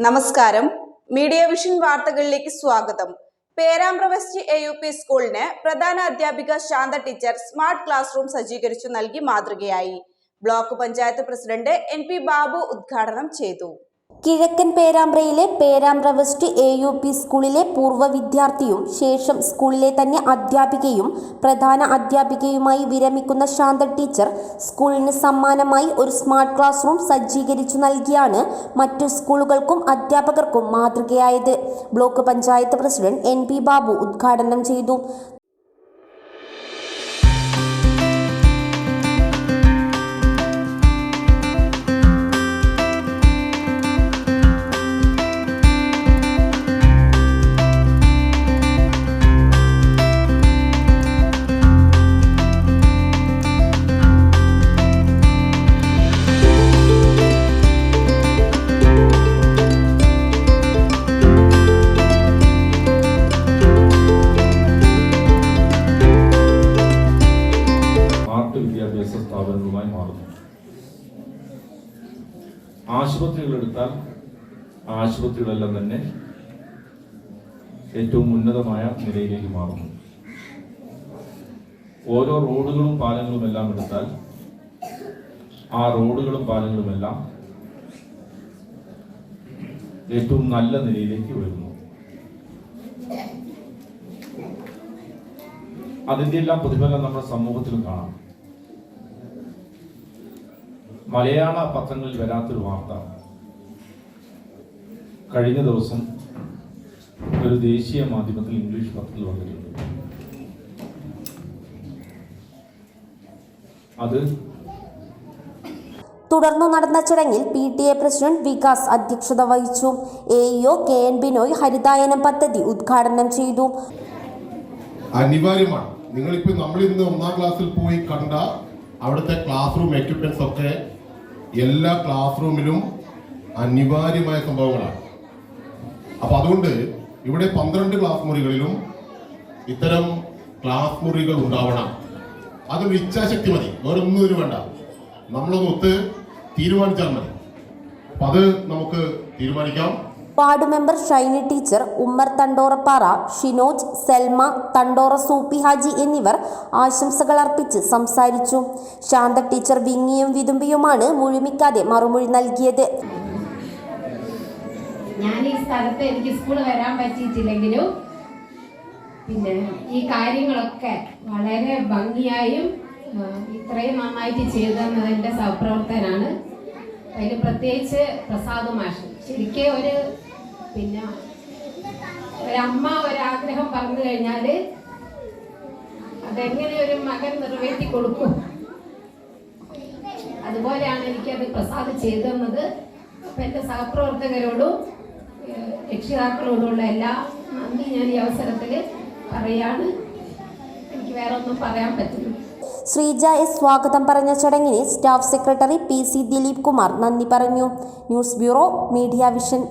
നമസ്കാരം. Media vision വാർത്തകളിലേക്ക് സ്വാഗതം. പേരാമ്പ്ര വെസ്റ്റ് AUP സ്കൂളിന് പ്രധാന അധ്യാപിക Shantha teacher smart class room സജ്ജീകരിച്ചു നൽകി മാതൃകയായി. Block panchayat president NP Babu ഉദ്ഘാടനം ചെയ്തു. കിഴക്കൻ പേരാമ്പ്രയിലെ പേരാമ്പ്ര വെസ്റ്റ് AUP സ്കൂളിലെ പൂർവ്വ വിദ്യാർത്ഥിയും ശേഷം സ്കൂളിലെ തന്നെ അധ്യാപികയും പ്രധാന അധ്യാപികയുമായി വിരമിക്കുന്ന ശാന്ത ടീച്ചർ സ്കൂളിന് സമ്മാനമായി ഒരു സ്മാർട്ട് ക്ലാസ് റൂം സജ്ജീകരിച്ചു നൽകിയാണ് മറ്റു സ്കൂളുകൾക്കും അധ്യാപകർക്കും മാതൃകയായത്. Block panchayat president NP Babu ഉദ്ഘാടനം ചെയ്തു. വിദ്യാഭ്യാസ സ്ഥാപനങ്ങളുമായി മാറുന്നു. ആശുപത്രികളെടുത്താൽ ആശുപത്രികളെല്ലാം തന്നെ ഏറ്റവും ഉന്നതമായ നിലയിലേക്ക് മാറുന്നു. ഓരോ റോഡുകളും പാലങ്ങളും എല്ലാം എടുത്താൽ ആ റോഡുകളും പാലങ്ങളും എല്ലാം ഏറ്റവും നല്ല നിലയിലേക്ക് വരുന്നു. അതിൻ്റെ എല്ലാം പ്രതിഫലനം നമ്മുടെ സമൂഹത്തിൽ കാണാം. മലയാള പത്രങ്ങളിൽ വരാത്തൊരു വാർത്ത കഴിഞ്ഞ ദിവസം ഒരു ദേശീയ മാധ്യമത്തിൽ ഇംഗ്ലീഷ് പത്രത്തിൽ വന്നിട്ടുണ്ട്. അത് തുടർന്നു നടന്ന ചടങ്ങിൽ PTA പ്രസിഡന്റ് വികാസ് അധ്യക്ഷത വഹിച്ചു. AEO KN ബിനോയ് ഹരിതായനം പദ്ധതി ഉദ്ഘാടനം ചെയ്തു. അനിവാര്യമാണ്. നിങ്ങളിപ്പോൾ നമ്മൾ ഇന്ന് 1ാം ക്ലാസ്സിൽ പോയി കണ്ട അവിടുത്തെ ക്ലാസ് റൂം എക്യുപ്മെന്റ്സ് ഒക്കെ എല്ലാ ക്ലാസ് റൂമിലും അനിവാര്യമായ സംഭവങ്ങളാണ്. അപ്പൊ അതുകൊണ്ട് ഇവിടെ 12 ക്ലാസ് മുറികളിലും ഇത്തരം ക്ലാസ് മുറികൾ ഉണ്ടാവണം. അതൊരു ഇച്ഛാശക്തി മതി, വേറൊന്നും വേണ്ട. നമ്മളൊന്ന് തീരുമാനിച്ചാൽ മതി. അപ്പൊ അത് നമുക്ക് തീരുമാനിക്കാം. Ward member Shiny teacher, Ummer Thandorappara, Shinoj, Selma, Thandora Soopi Haji എന്നിവർ ആശംസകൾ അർപ്പിച്ച് സംസാരിച്ചു. ശാന്ത ടീച്ചർ വിങ്ങിയും വിതുമ്പിയുമാണ് മുഴുമിക്കാതെ മറുമൊഴി നൽകിയത്. ഞാൻ ഈ സ്ഥലത്ത് എനിക്ക് സ്കൂൾ വരാൻ പറ്റിയിട്ടില്ലെങ്കിലും പിന്നെ ഈ കാര്യങ്ങളൊക്കെ വളരെ ഭംഗിയായും ഇത്രയും നന്നായിട്ട് ചെയ്തെന്നതിൻ്റെ സഹപ്രവർത്തനാണ്. അതിൽ പ്രത്യേകിച്ച് പ്രസാദ് മാഷ് ശരിക്കും ഒരമ്മ ഒരാഗ്രഹം പറഞ്ഞു കഴിഞ്ഞാൽ അതെങ്ങനെ ഒരു മകൻ നിറവേറ്റി കൊടുക്കും, അതുപോലെയാണ് എനിക്കത് പ്രസാദ് ചെയ്തത്. അപ്പം എൻ്റെ സഹപ്രവർത്തകരോടും രക്ഷിതാക്കളോടുള്ള എല്ലാ നന്ദി ഞാൻ ഈ അവസരത്തിൽ പറയാണ്. എനിക്ക് വേറെ ഒന്നും പറയാൻ പറ്റില്ല. ശ്രീജ S സ്വാഗതം പറഞ്ഞ ചടങ്ങിന് staff secretary PC Dileep Kumar നന്ദി പറഞ്ഞു. News bureau, Media vision.